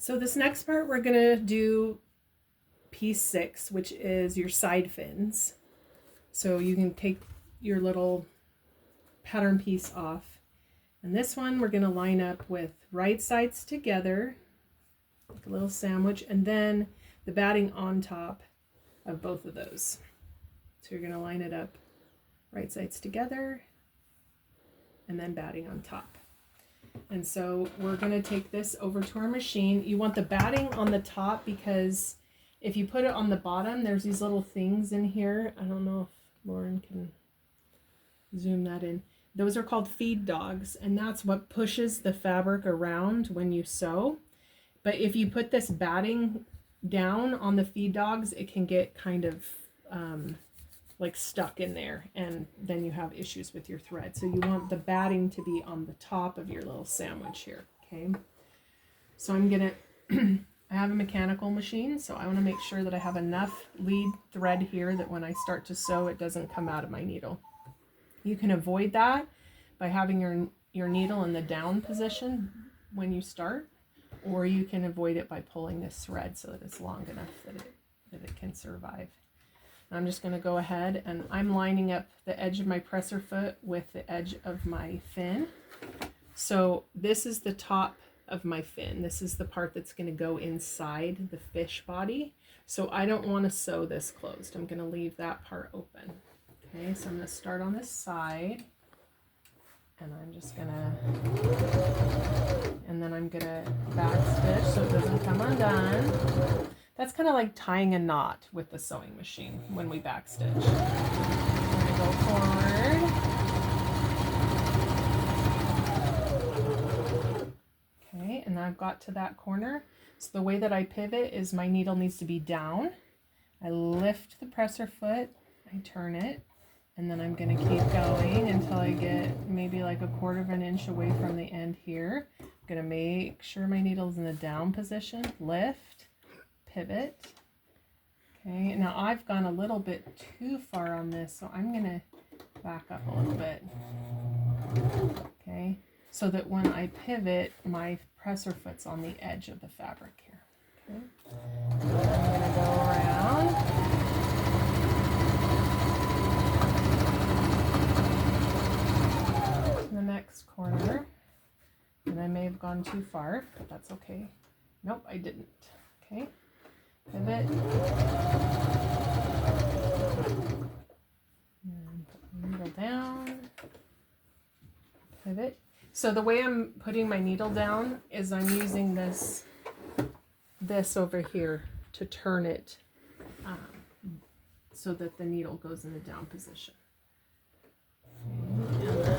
So this next part we're going to do piece 6, which is your side fins. So you can take your little pattern piece off. And this one we're going to line up with right sides together, like a little sandwich, and then the batting on top of both of those. So you're going to line it up right sides together and then batting on top. And so we're going to take this over to our machine. You want the batting on the top because if you put it on the bottom, there's these little things in here. I don't know if Lauren can zoom that in. Those are called feed dogs, and that's what pushes the fabric around when you sew. But if you put this batting down on the feed dogs, it can get kind of like stuck in there, and then you have issues with your thread. So you want the batting to be on the top of your little sandwich here. Okay, so I'm gonna I have a mechanical machine, so I want to make sure that I have enough lead thread here that when I start to sew it doesn't come out of my needle. You can avoid that by having your needle in the down position when you start, or you can avoid it by pulling this thread so that it's long enough that it can survive. I'm just going to go ahead and I'm lining up the edge of my presser foot with the edge of my fin. So this is the top of my fin. This is the part that's going to go inside the fish body. So I don't want to sew this closed. I'm going to leave that part open. Okay, so I'm going to start on this side. And I'm just going to, and then I'm going to back stitch so it doesn't come undone. That's kind of like tying a knot with the sewing machine when we back stitch. I'm going to go forward. Okay, and I've got to that corner. So the way that I pivot is my needle needs to be down. I lift the presser foot, I turn it, and then I'm going to keep going until I get maybe like 1/4 of an inch away from the end here. I'm going to make sure my needle's in the down position, lift, pivot. Okay, now I've gone a little bit too far on this, so I'm going to back up a little bit. Okay, so that when I pivot, my presser foot's on the edge of the fabric here. Okay, I'm going to go around. To the next corner, and I may have gone too far, but that's okay. Nope, I didn't. Okay. Pivot, and put the needle down, pivot. So the way I'm putting my needle down is I'm using this over here to turn it so that the needle goes in the down position. Okay. And then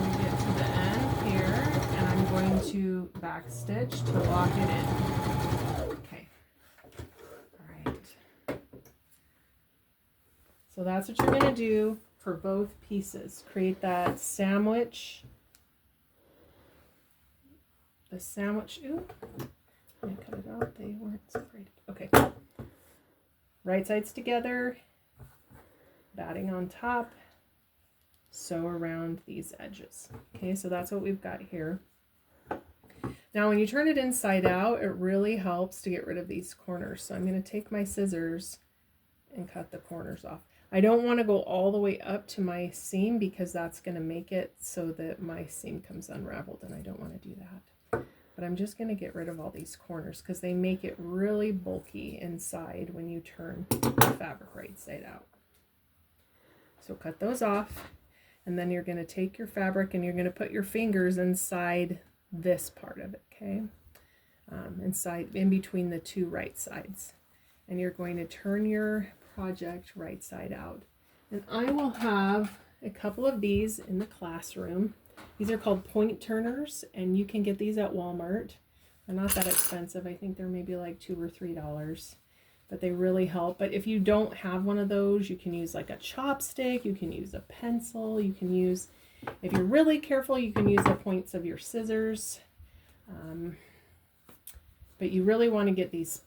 we get to the end here, and I'm going to back stitch to lock it in. So that's what you're going to do for both pieces. Create that sandwich. The sandwich. Ooh, let me cut it out. They weren't separated. Okay. Right sides together. Batting on top. Sew around these edges. Okay, so that's what we've got here. Now when you turn it inside out, it really helps to get rid of these corners. So I'm going to take my scissors and cut the corners off. I don't want to go all the way up to my seam because that's going to make it so that my seam comes unraveled, and I don't want to do that. But I'm just going to get rid of all these corners because they make it really bulky inside when you turn the fabric right side out. So cut those off, and then you're going to take your fabric and you're going to put your fingers inside this part of it, okay? Inside, in between the two right sides. And you're going to turn your project right side out. And I will have a couple of these in the classroom. These are called point turners, and you can get these at Walmart. They're not that expensive. I think they're maybe like $2 or $3, but they really help. But if you don't have one of those, you can use like a chopstick, you can use a pencil, you can use, if you're really careful, you can use the points of your scissors. But you really want to get these,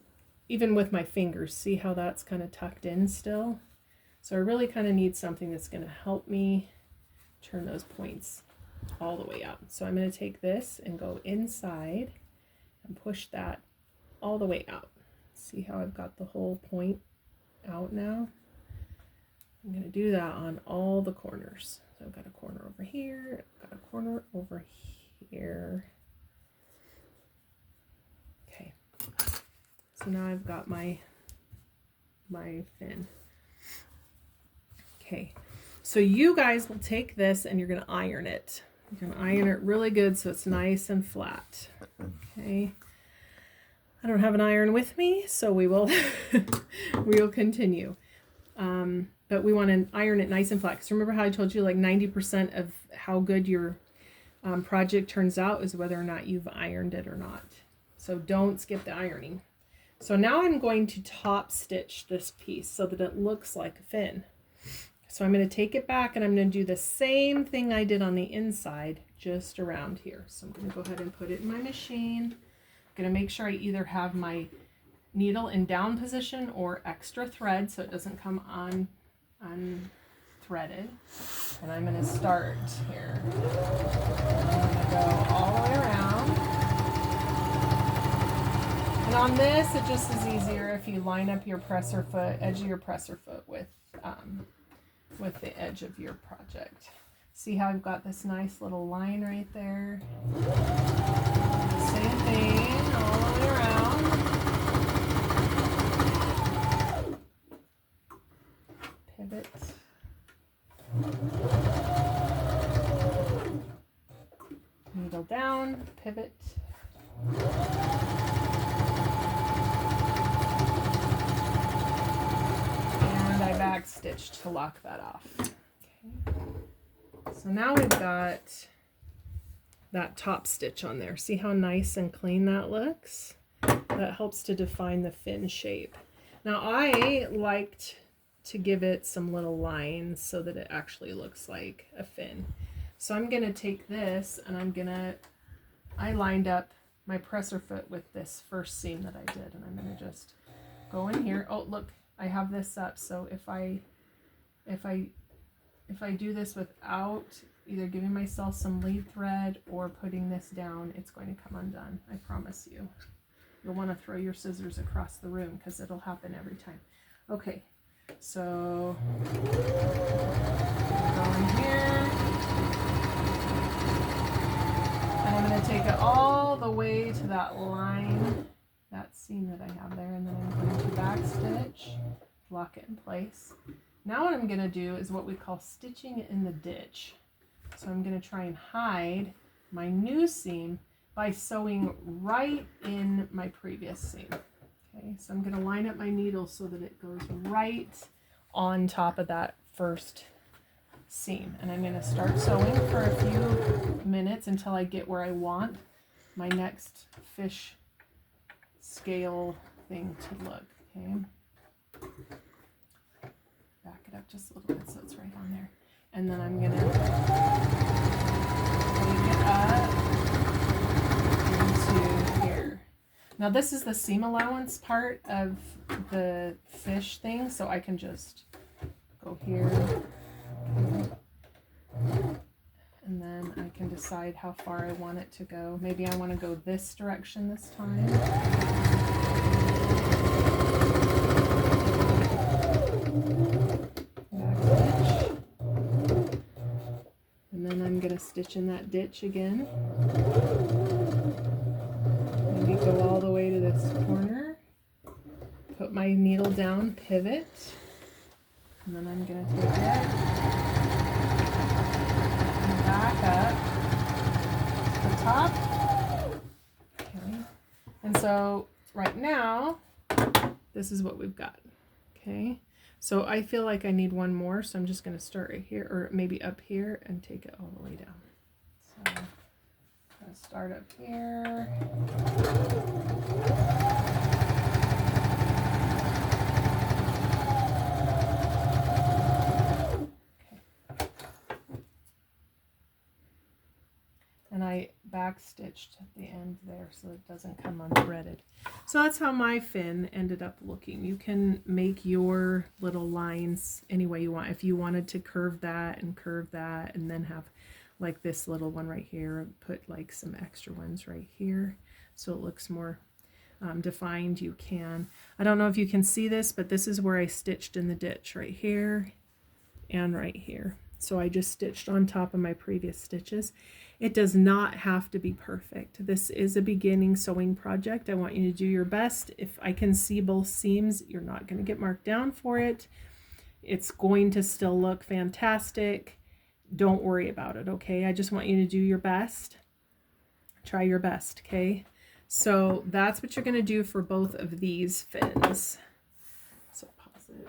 even with my fingers, see how that's kind of tucked in still? So I really kind of need something that's going to help me turn those points all the way up. So I'm going to take this and go inside and push that all the way out. See how I've got the whole point out now? I'm going to do that on all the corners. So I've got a corner over here, I've got a corner over here. Okay, so now I've got my fin. Okay, so you guys will take this and you're going to iron it. You're going to iron it really good so it's nice and flat. Okay, I don't have an iron with me, so we will continue. But we want to iron it nice and flat, because remember how I told you like 90% of how good your project turns out is whether or not you've ironed it or not. So don't skip the ironing. So now I'm going to top stitch this piece so that it looks like a fin. So I'm going to take it back and I'm going to do the same thing I did on the inside, just around here. So I'm going to go ahead and put it in my machine. I'm going to make sure I either have my needle in down position or extra thread so it doesn't come unthreaded. And I'm going to start here. I'm going to go all the way around. And on this, it just is easier if you line up your presser foot, edge of your presser foot with the edge of your project. See how I've got this nice little line right there? Same thing all the way around. Pivot. Needle down, pivot. And I back stitched to lock that off. Okay. So now we've got that top stitch on there. See how nice and clean that looks? That helps to define the fin shape. Now I liked to give it some little lines so that it actually looks like a fin. So I'm going to take this and I lined up my presser foot with this first seam that I did, and I'm going to just go in here. Oh, look, I have this up, so if I do this without either giving myself some lead thread or putting this down, it's going to come undone. I promise you. You'll want to throw your scissors across the room because it'll happen every time. Okay, so go in here. And I'm going to take it all the way to that line, that seam that I have there, and then I'm going to back stitch, lock it in place. Now what I'm going to do is what we call stitching in the ditch. So I'm going to try and hide my new seam by sewing right in my previous seam. Okay, so I'm going to line up my needle so that it goes right on top of that first seam. And I'm going to start sewing for a few minutes until I get where I want my next fish scale thing to look. Okay. Back it up just a little bit so it's right on there. And then I'm going to take it up into here. Now this is the seam allowance part of the fish thing, so I can just go here. And then I can decide how far I want it to go. Maybe I want to go this direction this time. Back stitch. And then I'm going to stitch in that ditch again. Maybe go all the way to this corner. Put my needle down, pivot. And then I'm going to take it and back up to the top. Okay. And so right now, this is what we've got. Okay. So I feel like I need one more, so I'm just going to start right here, or maybe up here, and take it all the way down. So I'm going to start up here. And I back stitched at the end there so it doesn't come unthreaded. So that's how my fin ended up looking. You can make your little lines any way you want. If you wanted to curve that and then have like this little one right here, put like some extra ones right here. so it looks more defined. You can, I don't know if you can see this, but this is where I stitched in the ditch, right here and right here. So I just stitched on top of my previous stitches. It does not have to be perfect. This is a beginning sewing project. I want you to do your best. If I can see both seams, you're not going to get marked down for it. It's going to still look fantastic. Don't worry about it, okay? I just want you to do your best. Try your best, okay? So that's what you're going to do for both of these fins. So pause it.